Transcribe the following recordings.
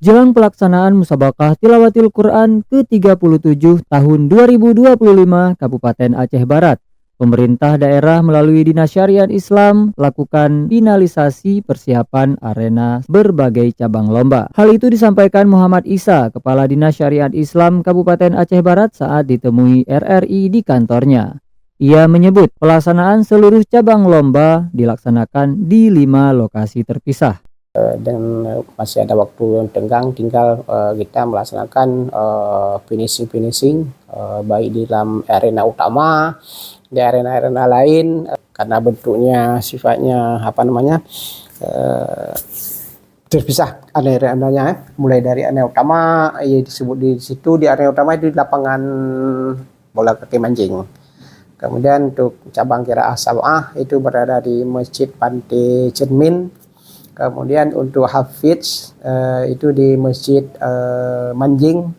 Jelang pelaksanaan Musabaqah Tilawatil Quran ke-37 tahun 2025 Kabupaten Aceh Barat, pemerintah daerah melalui Dinas Syariat Islam lakukan finalisasi persiapan arena berbagai cabang lomba. Hal itu disampaikan Muhammad Isa, Kepala Dinas Syariat Islam Kabupaten Aceh Barat saat ditemui RRI di kantornya. Ia menyebut pelaksanaan seluruh cabang lomba dilaksanakan di 5 lokasi terpisah. Dan masih ada waktu yang tenggang, tinggal kita melaksanakan finishing baik di dalam arena utama, di arena-arena lain, karena bentuknya sifatnya terpisah arena-arenanya, mulai dari arena utama disebut di situ, di arena utama itu di lapangan bola kaki mancing. Kemudian untuk cabang qiraah sab'ah itu berada di Masjid Pantai Cermin. Kemudian untuk Hafiz itu di Masjid Manjing.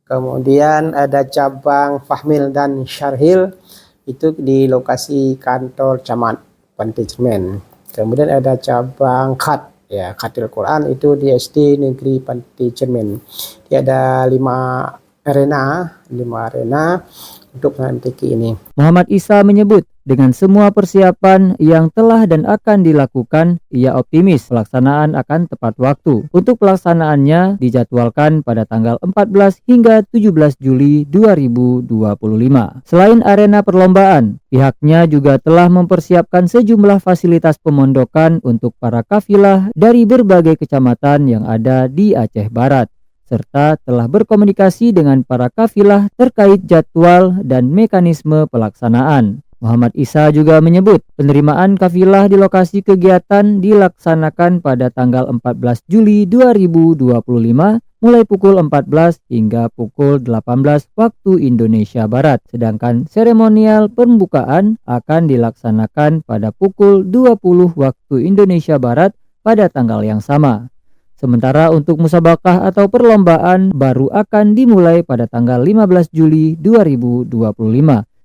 Kemudian ada cabang Fahmil dan Syarhil itu di lokasi kantor Camat Pantai Cermin. Kemudian ada cabang Khatil Quran itu di SD Negeri Pantai Cermin. Dia ada 5 arena untuk menghadapi ini. Muhammad Isa menyebut dengan semua persiapan yang telah dan akan dilakukan, ia optimis pelaksanaan akan tepat waktu. Untuk pelaksanaannya dijadwalkan pada tanggal 14 hingga 17 Juli 2025. Selain arena perlombaan, pihaknya juga telah mempersiapkan sejumlah fasilitas pemondokan untuk para kafilah dari berbagai kecamatan yang ada di Aceh Barat, serta telah berkomunikasi dengan para kafilah terkait jadwal dan mekanisme pelaksanaan. Muhammad Isa juga menyebut penerimaan kafilah di lokasi kegiatan dilaksanakan pada tanggal 14 Juli 2025 mulai pukul 14 hingga pukul 18 waktu Indonesia Barat. Sedangkan seremonial pembukaan akan dilaksanakan pada pukul 20 waktu Indonesia Barat pada tanggal yang sama. Sementara untuk musabaqah atau perlombaan baru akan dimulai pada tanggal 15 Juli 2025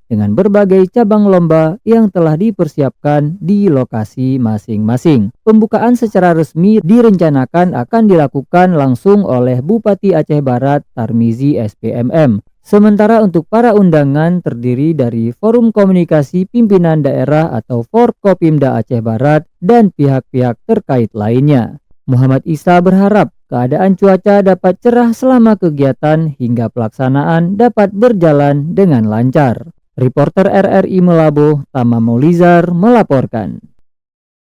dengan berbagai cabang lomba yang telah dipersiapkan di lokasi masing-masing. Pembukaan secara resmi direncanakan akan dilakukan langsung oleh Bupati Aceh Barat Tarmizi SPMM. Sementara untuk para undangan terdiri dari Forum Komunikasi Pimpinan Daerah atau Forkopimda Aceh Barat dan pihak-pihak terkait lainnya. Muhammad Isa berharap keadaan cuaca dapat cerah selama kegiatan hingga pelaksanaan dapat berjalan dengan lancar. Reporter RRI Melabo, Tama Maulizar melaporkan.